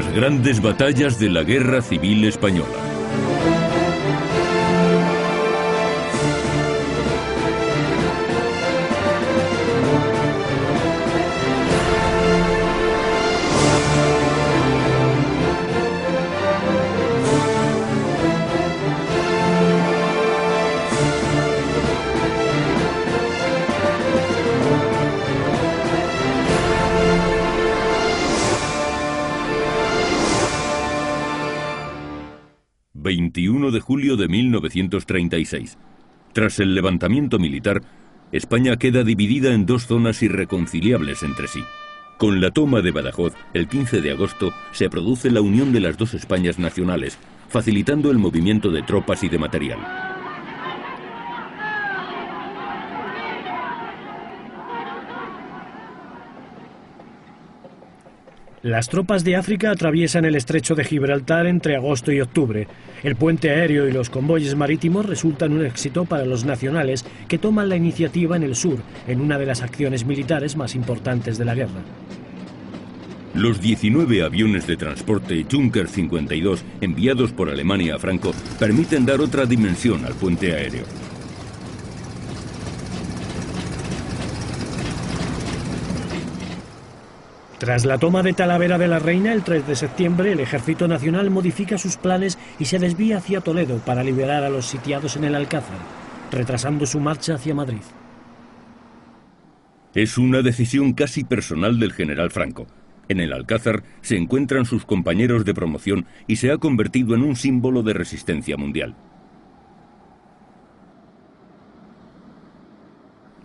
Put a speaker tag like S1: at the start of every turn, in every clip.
S1: Las grandes batallas de la Guerra Civil Española. ...21 de julio de 1936. Tras el levantamiento militar, España queda dividida en dos zonas irreconciliables entre sí. Con la toma de Badajoz, el 15 de agosto, se produce la unión de las dos Españas nacionales, facilitando el movimiento de tropas y de material.
S2: Las tropas de África atraviesan el estrecho de Gibraltar entre agosto y octubre. El puente aéreo y los convoyes marítimos resultan un éxito para los nacionales, que toman la iniciativa en el sur, en una de las acciones militares más importantes de la guerra.
S1: Los 19 aviones de transporte Junker 52 enviados por Alemania a Franco permiten dar otra dimensión al puente aéreo.
S2: Tras la toma de Talavera de la Reina el 3 de septiembre, el Ejército Nacional modifica sus planes y se desvía hacia Toledo para liberar a los sitiados en el Alcázar, retrasando su marcha hacia Madrid.
S1: Es una decisión casi personal del general Franco. En el Alcázar se encuentran sus compañeros de promoción y se ha convertido en un símbolo de resistencia mundial.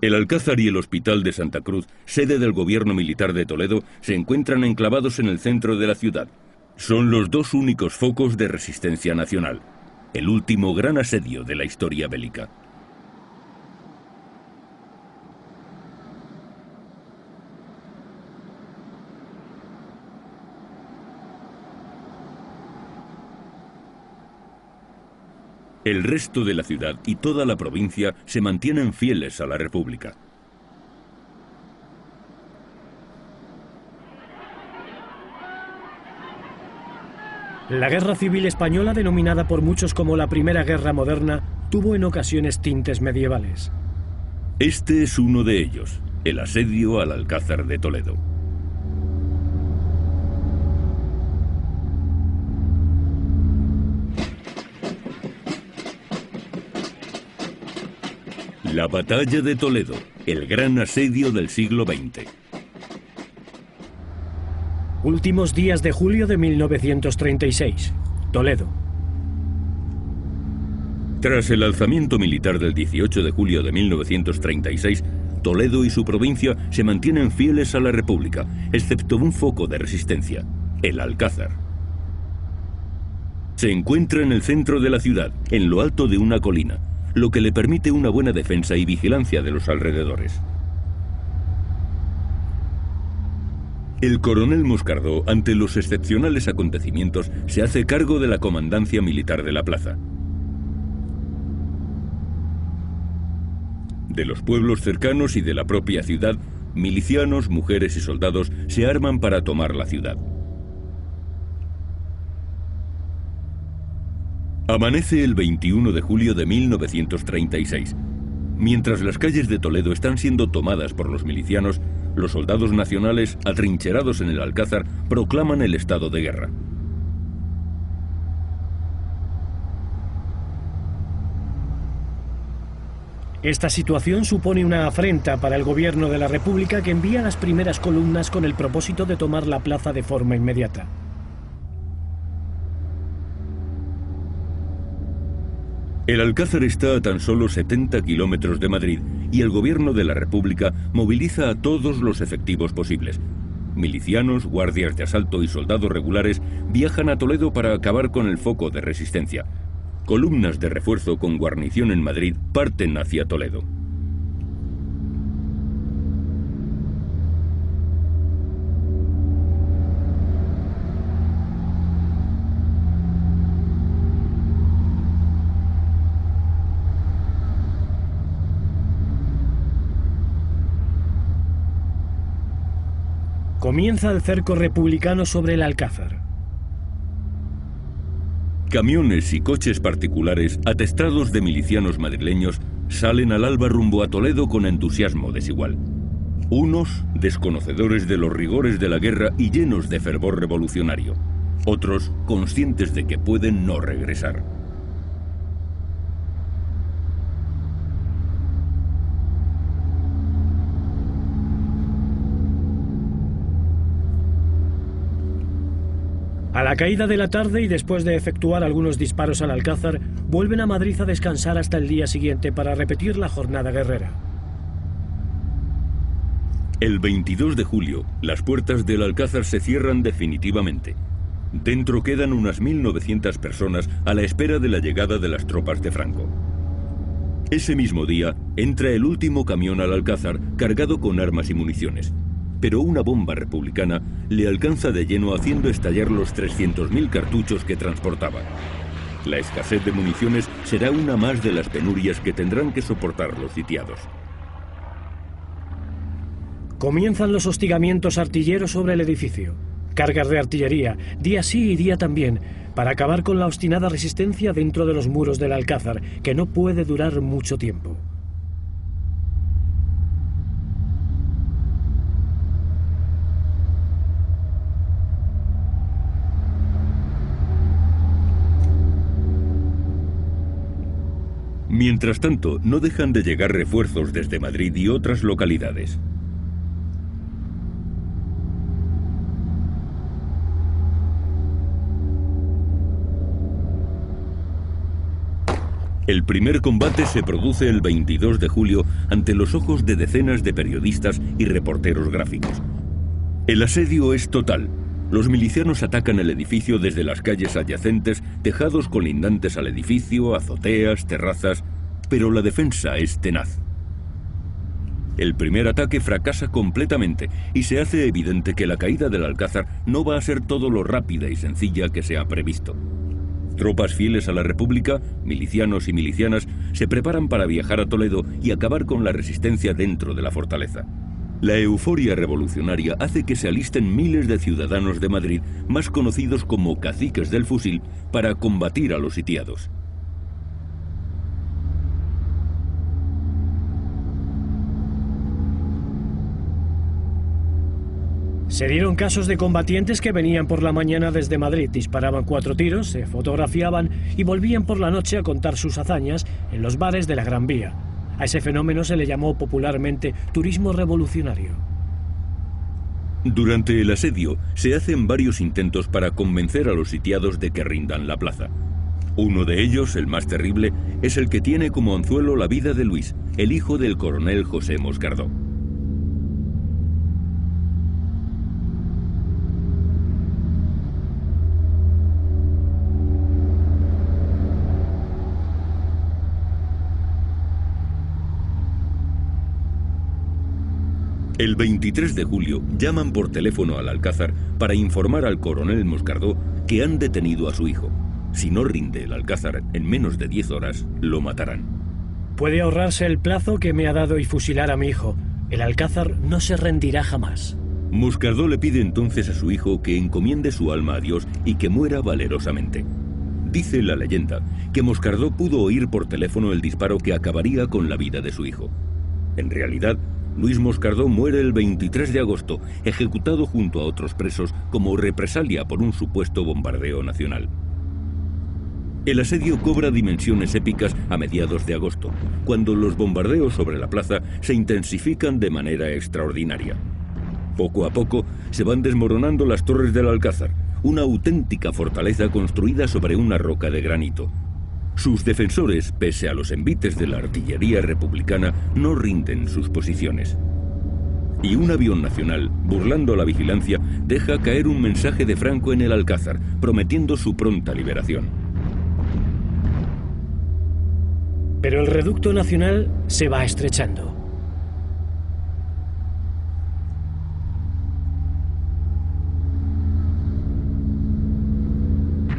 S1: El Alcázar y el Hospital de Santa Cruz, sede del gobierno militar de Toledo, se encuentran enclavados en el centro de la ciudad. Son los dos únicos focos de resistencia nacional. El último gran asedio de la historia bélica. El resto de la ciudad y toda la provincia se mantienen fieles a la República.
S2: La Guerra Civil Española, denominada por muchos como la Primera Guerra Moderna, tuvo en ocasiones tintes medievales.
S1: Este es uno de ellos, el asedio al Alcázar de Toledo. La batalla de Toledo, el gran asedio del siglo XX.
S2: Últimos días de julio de 1936. Toledo.
S1: Tras el alzamiento militar del 18 de julio de 1936, Toledo y su provincia se mantienen fieles a la República, excepto un foco de resistencia, el Alcázar. Se encuentra en el centro de la ciudad, en lo alto de una colina, lo que le permite una buena defensa y vigilancia de los alrededores. El coronel Moscardó, ante los excepcionales acontecimientos, se hace cargo de la comandancia militar de la plaza. De los pueblos cercanos y de la propia ciudad, milicianos, mujeres y soldados se arman para tomar la ciudad. Amanece el 21 de julio de 1936. Mientras las calles de Toledo están siendo tomadas por los milicianos, los soldados nacionales, atrincherados en el Alcázar, proclaman el estado de guerra.
S2: Esta situación supone una afrenta para el gobierno de la República, que envía las primeras columnas con el propósito de tomar la plaza de forma inmediata.
S1: El Alcázar está a tan solo 70 kilómetros de Madrid y el gobierno de la República moviliza a todos los efectivos posibles. Milicianos, guardias de asalto y soldados regulares viajan a Toledo para acabar con el foco de resistencia. Columnas de refuerzo con guarnición en Madrid parten hacia Toledo.
S2: Comienza el cerco republicano sobre el Alcázar.
S1: Camiones y coches particulares atestados de milicianos madrileños salen al alba rumbo a Toledo con entusiasmo desigual. Unos desconocedores de los rigores de la guerra y llenos de fervor revolucionario. Otros conscientes de que pueden no regresar.
S2: A la caída de la tarde y después de efectuar algunos disparos al Alcázar, vuelven a Madrid a descansar hasta el día siguiente para repetir la jornada guerrera.
S1: El 22 de julio, las puertas del Alcázar se cierran definitivamente. Dentro quedan unas 1.900 personas a la espera de la llegada de las tropas de Franco. Ese mismo día, entra el último camión al Alcázar cargado con armas y municiones. Pero una bomba republicana le alcanza de lleno haciendo estallar los 300.000 cartuchos que transportaba. La escasez de municiones será una más de las penurias que tendrán que soportar los sitiados.
S2: Comienzan los hostigamientos artilleros sobre el edificio. Cargas de artillería, día sí y día también, para acabar con la obstinada resistencia dentro de los muros del Alcázar, que no puede durar mucho tiempo.
S1: Mientras tanto, no dejan de llegar refuerzos desde Madrid y otras localidades. El primer combate se produce el 22 de julio ante los ojos de decenas de periodistas y reporteros gráficos. El asedio es total. Los milicianos atacan el edificio desde las calles adyacentes, tejados colindantes al edificio, azoteas, terrazas, pero la defensa es tenaz. El primer ataque fracasa completamente y se hace evidente que la caída del Alcázar no va a ser todo lo rápida y sencilla que se ha previsto. Tropas fieles a la República, milicianos y milicianas, se preparan para viajar a Toledo y acabar con la resistencia dentro de la fortaleza. La euforia revolucionaria hace que se alisten miles de ciudadanos de Madrid, más conocidos como caciques del fusil, para combatir a los sitiados.
S2: Se dieron casos de combatientes que venían por la mañana desde Madrid, disparaban 4 tiros, se fotografiaban y volvían por la noche a contar sus hazañas en los bares de la Gran Vía. A ese fenómeno se le llamó popularmente turismo revolucionario.
S1: Durante el asedio se hacen varios intentos para convencer a los sitiados de que rindan la plaza. Uno de ellos, el más terrible, es el que tiene como anzuelo la vida de Luis, el hijo del coronel José Moscardó. El 23 de julio llaman por teléfono al Alcázar para informar al coronel Moscardó que han detenido a su hijo. Si no rinde el Alcázar en menos de 10 horas, lo matarán.
S2: Puede ahorrarse el plazo que me ha dado y fusilar a mi hijo. El Alcázar no se rendirá jamás.
S1: Moscardó le pide entonces a su hijo que encomiende su alma a Dios y que muera valerosamente. Dice la leyenda que Moscardó pudo oír por teléfono el disparo que acabaría con la vida de su hijo. En realidad, Luis Moscardó muere el 23 de agosto, ejecutado junto a otros presos como represalia por un supuesto bombardeo nacional. El asedio cobra dimensiones épicas a mediados de agosto, cuando los bombardeos sobre la plaza se intensifican de manera extraordinaria. Poco a poco se van desmoronando las torres del Alcázar, una auténtica fortaleza construida sobre una roca de granito. Sus defensores, pese a los envites de la artillería republicana, no rinden sus posiciones. Y un avión nacional, burlando la vigilancia, deja caer un mensaje de Franco en el Alcázar, prometiendo su pronta liberación.
S2: Pero el reducto nacional se va estrechando.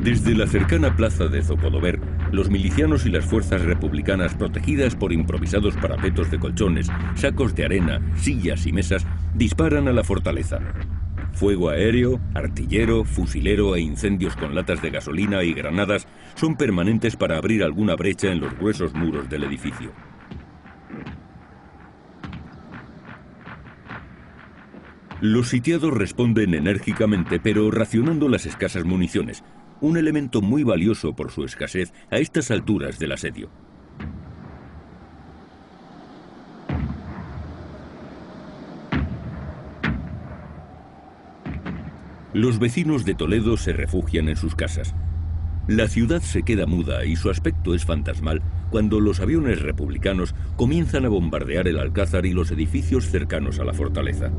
S1: Desde la cercana plaza de Zocodover, los milicianos y las fuerzas republicanas, protegidas por improvisados parapetos de colchones, sacos de arena, sillas y mesas, disparan a la fortaleza. Fuego aéreo, artillero, fusilero e incendios con latas de gasolina y granadas son permanentes para abrir alguna brecha en los gruesos muros del edificio. Los sitiados responden enérgicamente, pero racionando las escasas municiones, un elemento muy valioso por su escasez a estas alturas del asedio. Los vecinos de Toledo se refugian en sus casas. La ciudad se queda muda y su aspecto es fantasmal cuando los aviones republicanos comienzan a bombardear el Alcázar y los edificios cercanos a la fortaleza.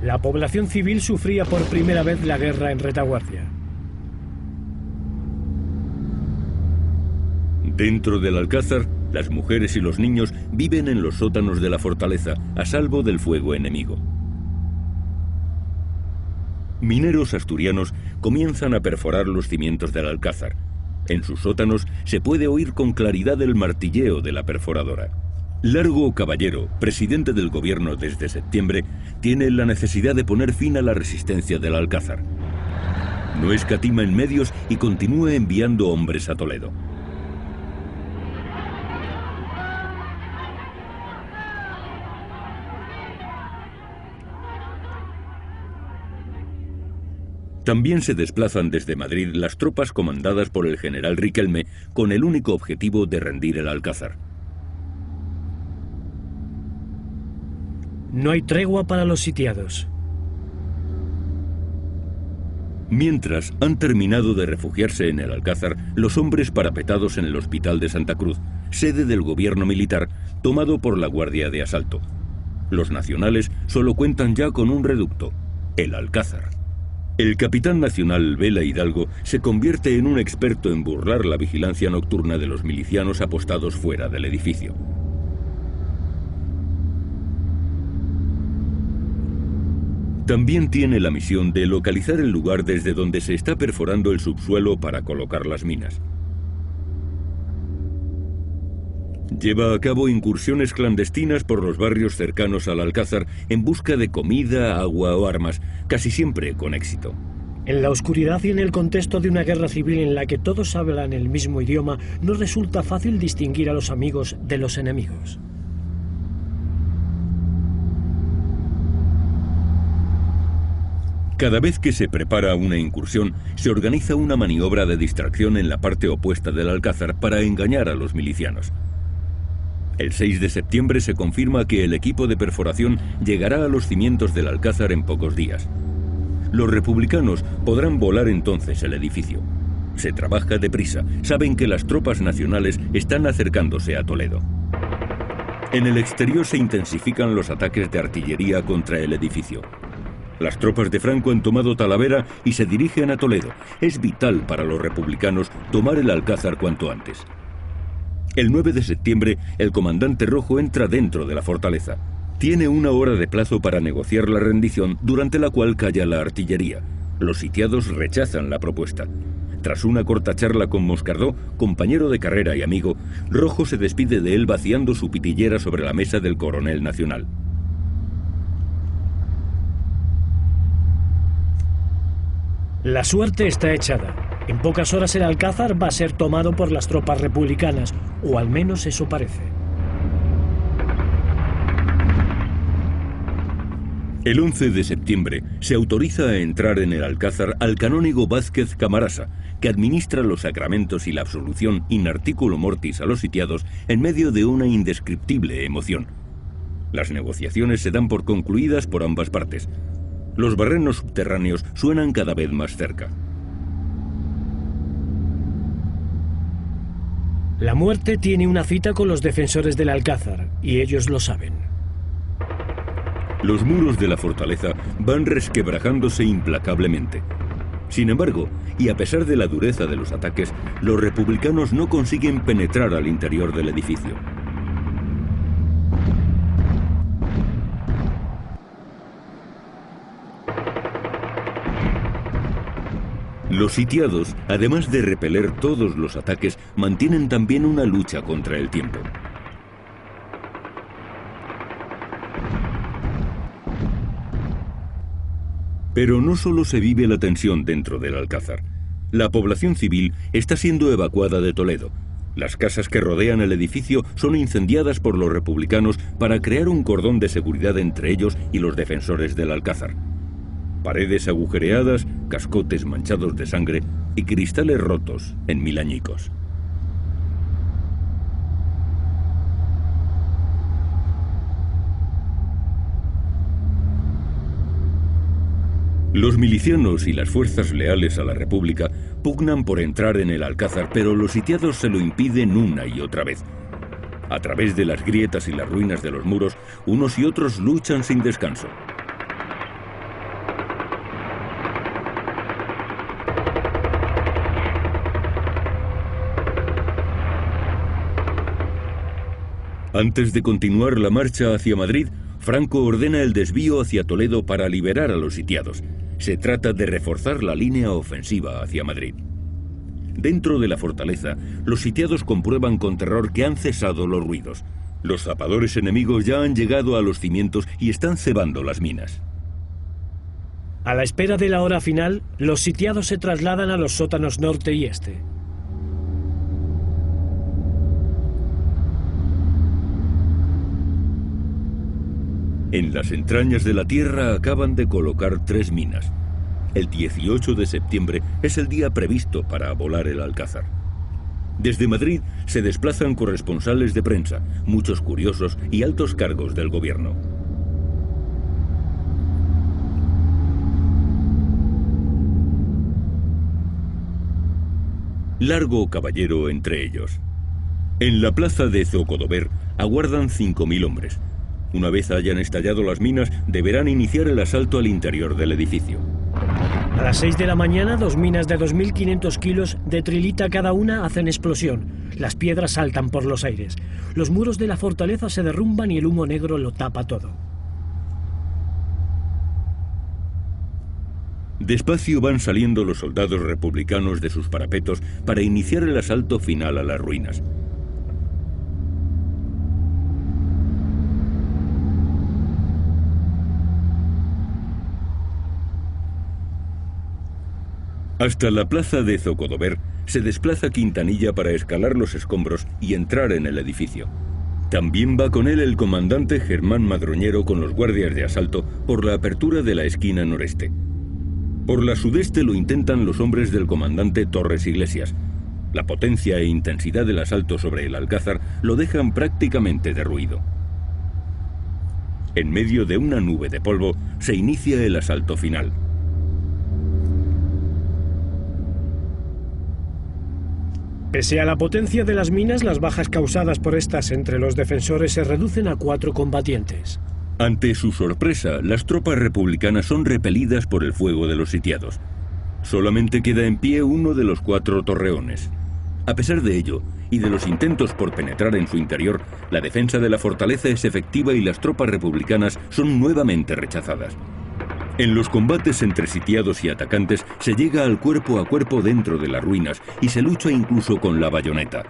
S2: La población civil sufría por primera vez la guerra en retaguardia.
S1: Dentro del Alcázar, las mujeres y los niños viven en los sótanos de la fortaleza, a salvo del fuego enemigo. Mineros asturianos comienzan a perforar los cimientos del Alcázar. En sus sótanos se puede oír con claridad el martilleo de la perforadora. Largo Caballero, presidente del gobierno desde septiembre, tiene la necesidad de poner fin a la resistencia del Alcázar. No escatima en medios y continúa enviando hombres a Toledo. También se desplazan desde Madrid las tropas comandadas por el general Riquelme con el único objetivo de rendir el Alcázar.
S2: No hay tregua para los sitiados.
S1: Mientras han terminado de refugiarse en el Alcázar los hombres parapetados en el Hospital de Santa Cruz, sede del gobierno militar, tomado por la Guardia de Asalto. Los nacionales solo cuentan ya con un reducto, el Alcázar. El capitán nacional Vela Hidalgo se convierte en un experto en burlar la vigilancia nocturna de los milicianos apostados fuera del edificio. También tiene la misión de localizar el lugar desde donde se está perforando el subsuelo para colocar las minas. Lleva a cabo incursiones clandestinas por los barrios cercanos al Alcázar en busca de comida, agua o armas, casi siempre con éxito.
S2: En la oscuridad y en el contexto de una guerra civil en la que todos hablan el mismo idioma, no resulta fácil distinguir a los amigos de los enemigos.
S1: Cada vez que se prepara una incursión, se organiza una maniobra de distracción en la parte opuesta del Alcázar para engañar a los milicianos. El 6 de septiembre se confirma que el equipo de perforación llegará a los cimientos del Alcázar en pocos días. Los republicanos podrán volar entonces el edificio. Se trabaja deprisa, saben que las tropas nacionales están acercándose a Toledo. En el exterior se intensifican los ataques de artillería contra el edificio. Las tropas de Franco han tomado Talavera y se dirigen a Toledo. Es vital para los republicanos tomar el Alcázar cuanto antes. El 9 de septiembre, el comandante Rojo entra dentro de la fortaleza. Tiene una hora de plazo para negociar la rendición, durante la cual calla la artillería. Los sitiados rechazan la propuesta. Tras una corta charla con Moscardó, compañero de carrera y amigo, Rojo se despide de él vaciando su pitillera sobre la mesa del coronel nacional.
S2: La suerte está echada. En pocas horas el Alcázar va a ser tomado por las tropas republicanas, o al menos eso parece.
S1: El 11 de septiembre se autoriza a entrar en el Alcázar al canónigo Vázquez Camarasa, que administra los sacramentos y la absolución in articulo mortis a los sitiados en medio de una indescriptible emoción. Las negociaciones se dan por concluidas por ambas partes. Los barrenos subterráneos suenan cada vez más cerca.
S2: La muerte tiene una cita con los defensores del Alcázar, y ellos lo saben.
S1: Los muros de la fortaleza van resquebrajándose implacablemente. Sin embargo, y a pesar de la dureza de los ataques, los republicanos no consiguen penetrar al interior del edificio. Los sitiados, además de repeler todos los ataques, mantienen también una lucha contra el tiempo. Pero no solo se vive la tensión dentro del Alcázar. La población civil está siendo evacuada de Toledo. Las casas que rodean el edificio son incendiadas por los republicanos para crear un cordón de seguridad entre ellos y los defensores del Alcázar. Paredes agujereadas, cascotes manchados de sangre y cristales rotos en mil añicos. Los milicianos y las fuerzas leales a la República pugnan por entrar en el Alcázar, pero los sitiados se lo impiden una y otra vez. A través de las grietas y las ruinas de los muros, unos y otros luchan sin descanso. Antes de continuar la marcha hacia Madrid, Franco ordena el desvío hacia Toledo para liberar a los sitiados. Se trata de reforzar la línea ofensiva hacia Madrid. Dentro de la fortaleza, los sitiados comprueban con terror que han cesado los ruidos. Los zapadores enemigos ya han llegado a los cimientos y están cebando las minas.
S2: A la espera de la hora final, los sitiados se trasladan a los sótanos norte y este.
S1: En las entrañas de la tierra acaban de colocar 3 minas. El 18 de septiembre es el día previsto para volar el Alcázar. Desde Madrid se desplazan corresponsales de prensa, muchos curiosos y altos cargos del gobierno. Largo caballero entre ellos. En la plaza de Zocodover aguardan 5.000 hombres. Una vez hayan estallado las minas, deberán iniciar el asalto al interior del edificio.
S2: A las 6 de la mañana, 2 minas de 2.500 kilos de trilita cada una hacen explosión. Las piedras saltan por los aires. Los muros de la fortaleza se derrumban y el humo negro lo tapa todo.
S1: Despacio van saliendo los soldados republicanos de sus parapetos para iniciar el asalto final a las ruinas. Hasta la plaza de Zocodover se desplaza Quintanilla para escalar los escombros y entrar en el edificio. También va con él el comandante Germán Madroñero con los guardias de asalto por la apertura de la esquina noreste. Por la sudeste lo intentan los hombres del comandante Torres Iglesias. La potencia e intensidad del asalto sobre el Alcázar lo dejan prácticamente derruido. En medio de una nube de polvo se inicia el asalto final.
S2: Pese a la potencia de las minas, las bajas causadas por estas entre los defensores se reducen a 4 combatientes.
S1: Ante su sorpresa, las tropas republicanas son repelidas por el fuego de los sitiados. Solamente queda en pie uno de los 4 torreones. A pesar de ello, y de los intentos por penetrar en su interior, la defensa de la fortaleza es efectiva y las tropas republicanas son nuevamente rechazadas. En los combates entre sitiados y atacantes se llega al cuerpo a cuerpo dentro de las ruinas y se lucha incluso con la bayoneta.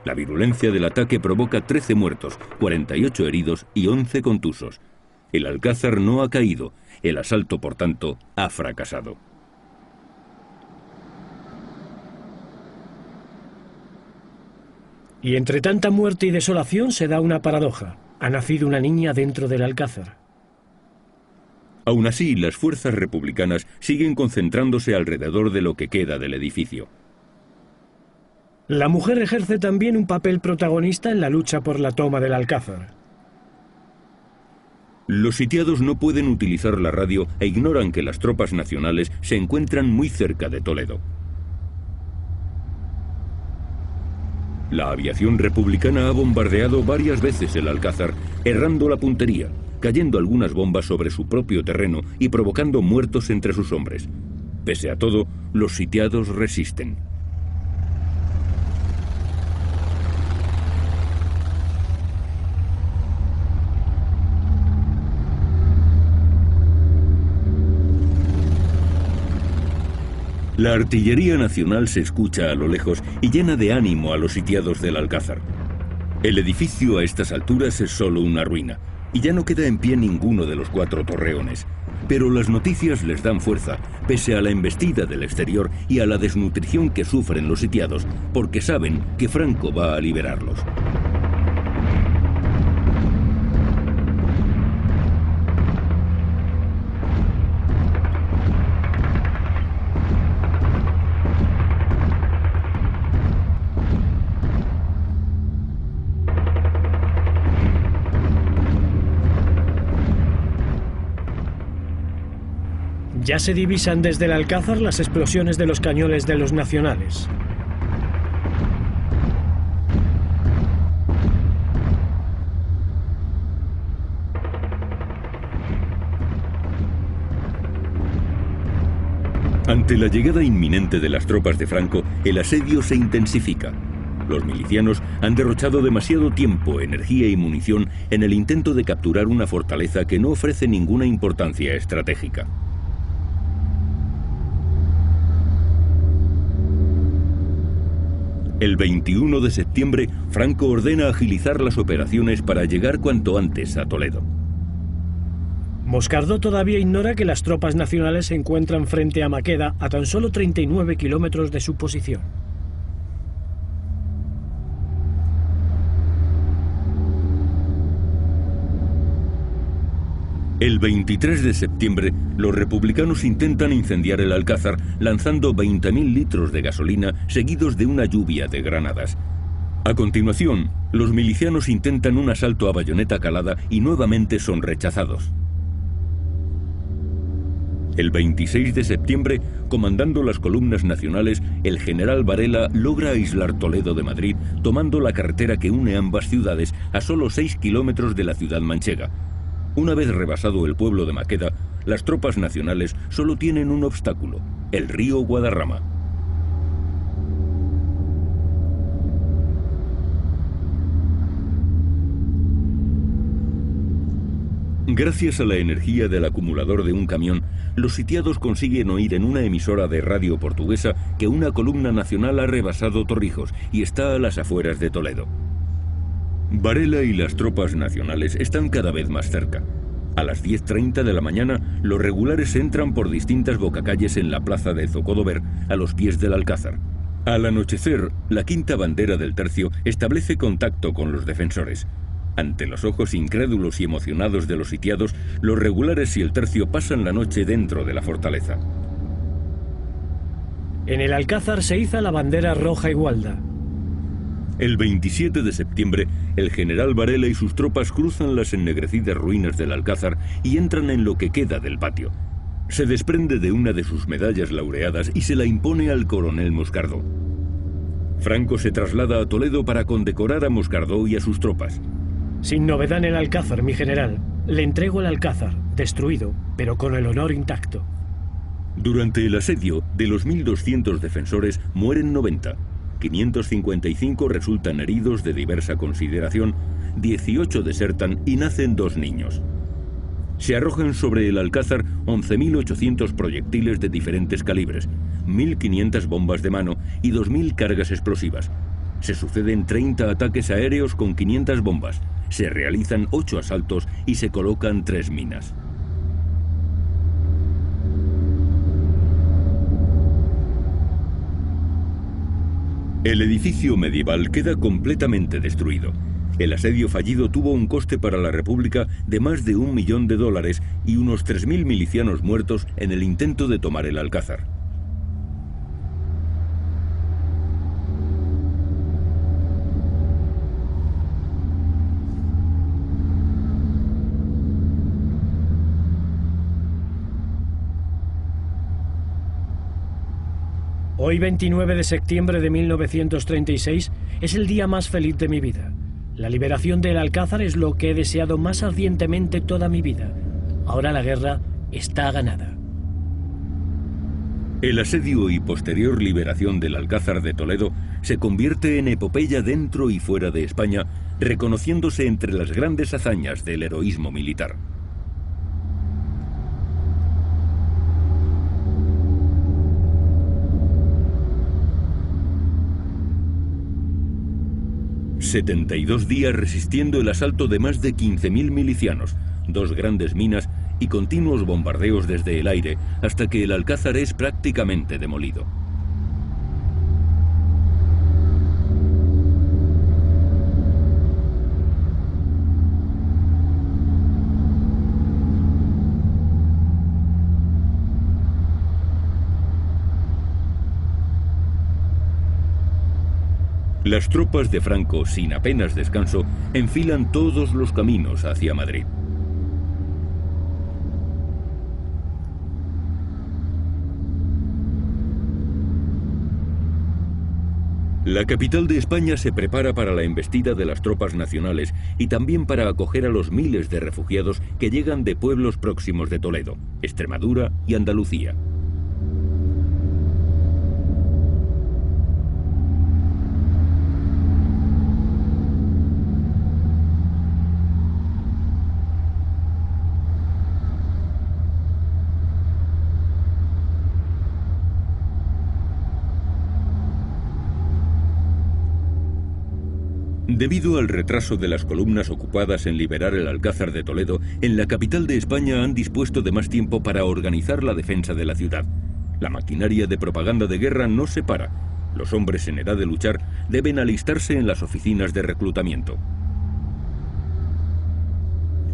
S1: La virulencia del ataque provoca 13 muertos, 48 heridos y 11 contusos. El Alcázar no ha caído, el asalto, por tanto, ha fracasado.
S2: Y entre tanta muerte y desolación se da una paradoja. Ha nacido una niña dentro del Alcázar.
S1: Aún así, las fuerzas republicanas siguen concentrándose alrededor de lo que queda del edificio.
S2: La mujer ejerce también un papel protagonista en la lucha por la toma del Alcázar.
S1: Los sitiados no pueden utilizar la radio e ignoran que las tropas nacionales se encuentran muy cerca de Toledo. La aviación republicana ha bombardeado varias veces el Alcázar, errando la puntería, cayendo algunas bombas sobre su propio terreno y provocando muertos entre sus hombres. Pese a todo, los sitiados resisten. La artillería nacional se escucha a lo lejos y llena de ánimo a los sitiados del Alcázar. El edificio a estas alturas es solo una ruina, y ya no queda en pie ninguno de los 4 torreones. Pero las noticias les dan fuerza, pese a la embestida del exterior y a la desnutrición que sufren los sitiados, porque saben que Franco va a liberarlos.
S2: Ya se divisan desde el Alcázar las explosiones de los cañones de los nacionales.
S1: Ante la llegada inminente de las tropas de Franco, el asedio se intensifica. Los milicianos han derrochado demasiado tiempo, energía y munición en el intento de capturar una fortaleza que no ofrece ninguna importancia estratégica. El 21 de septiembre, Franco ordena agilizar las operaciones para llegar cuanto antes a Toledo.
S2: Moscardó todavía ignora que las tropas nacionales se encuentran frente a Maqueda, a tan solo 39 kilómetros de su posición.
S1: El 23 de septiembre, los republicanos intentan incendiar el Alcázar lanzando 20.000 litros de gasolina seguidos de una lluvia de granadas. A continuación, los milicianos intentan un asalto a bayoneta calada y nuevamente son rechazados. El 26 de septiembre, comandando las columnas nacionales, el general Varela logra aislar Toledo de Madrid, tomando la carretera que une ambas ciudades a solo 6 kilómetros de la ciudad manchega. Una vez rebasado el pueblo de Maqueda, las tropas nacionales solo tienen un obstáculo: el río Guadarrama. Gracias a la energía del acumulador de un camión, los sitiados consiguen oír en una emisora de radio portuguesa que una columna nacional ha rebasado Torrijos y está a las afueras de Toledo. Varela y las tropas nacionales están cada vez más cerca. A las 10:30 de la mañana, los regulares entran por distintas bocacalles en la plaza de Zocodover, a los pies del Alcázar. Al anochecer, la quinta bandera del tercio establece contacto con los defensores. Ante los ojos incrédulos y emocionados de los sitiados, los regulares y el tercio pasan la noche dentro de la fortaleza.
S2: En el Alcázar se iza la bandera roja y gualda.
S1: El 27 de septiembre, el general Varela y sus tropas cruzan las ennegrecidas ruinas del Alcázar y entran en lo que queda del patio. Se desprende de una de sus medallas laureadas y se la impone al coronel Moscardó. Franco se traslada a Toledo para condecorar a Moscardó y a sus tropas.
S2: Sin novedad en el Alcázar, mi general. Le entrego el Alcázar, destruido, pero con el honor intacto.
S1: Durante el asedio, de los 1.200 defensores, mueren 90. 555 resultan heridos de diversa consideración, 18 desertan y nacen 2 niños. Se arrojan sobre el Alcázar 11.800 proyectiles de diferentes calibres, 1.500 bombas de mano y 2.000 cargas explosivas. Se suceden 30 ataques aéreos con 500 bombas, se realizan 8 asaltos y se colocan 3 minas. El edificio medieval queda completamente destruido. El asedio fallido tuvo un coste para la República de más de $1 millón y unos 3.000 milicianos muertos en el intento de tomar el Alcázar.
S2: Hoy, 29 de septiembre de 1936, es el día más feliz de mi vida. La liberación del Alcázar es lo que he deseado más ardientemente toda mi vida. Ahora la guerra está ganada.
S1: El asedio y posterior liberación del Alcázar de Toledo se convierte en epopeya dentro y fuera de España, reconociéndose entre las grandes hazañas del heroísmo militar. 72 días resistiendo el asalto de más de 15.000 milicianos, 2 grandes minas y continuos bombardeos desde el aire hasta que el Alcázar es prácticamente demolido. Las tropas de Franco, sin apenas descanso, enfilan todos los caminos hacia Madrid. La capital de España se prepara para la embestida de las tropas nacionales y también para acoger a los miles de refugiados que llegan de pueblos próximos de Toledo, Extremadura y Andalucía. Debido al retraso de las columnas ocupadas en liberar el Alcázar de Toledo, en la capital de España han dispuesto de más tiempo para organizar la defensa de la ciudad. La maquinaria de propaganda de guerra no se para. Los hombres en edad de luchar deben alistarse en las oficinas de reclutamiento.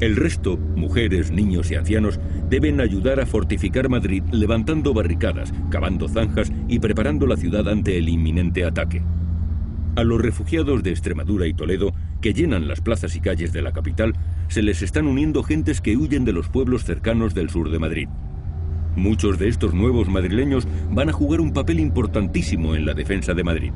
S1: El resto, mujeres, niños y ancianos, deben ayudar a fortificar Madrid levantando barricadas, cavando zanjas y preparando la ciudad ante el inminente ataque. A los refugiados de Extremadura y Toledo, que llenan las plazas y calles de la capital, se les están uniendo gentes que huyen de los pueblos cercanos del sur de Madrid. Muchos de estos nuevos madrileños van a jugar un papel importantísimo en la defensa de Madrid.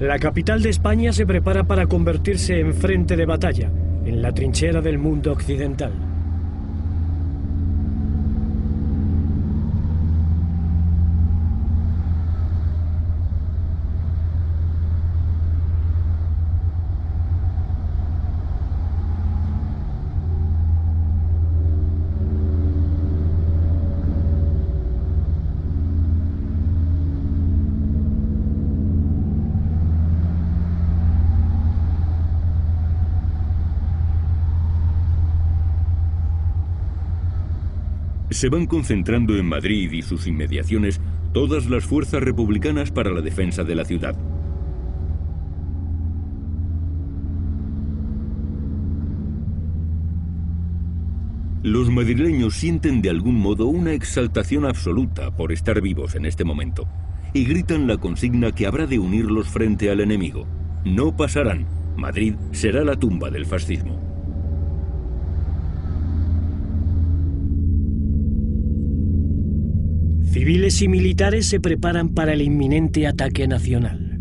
S2: La capital de España se prepara para convertirse en frente de batalla, en la trinchera del mundo occidental.
S1: Se van concentrando en Madrid y sus inmediaciones todas las fuerzas republicanas para la defensa de la ciudad. Los madrileños sienten de algún modo una exaltación absoluta por estar vivos en este momento y gritan la consigna que habrá de unirlos frente al enemigo. No pasarán. Madrid será la tumba del fascismo.
S2: Civiles y militares se preparan para el inminente ataque nacional.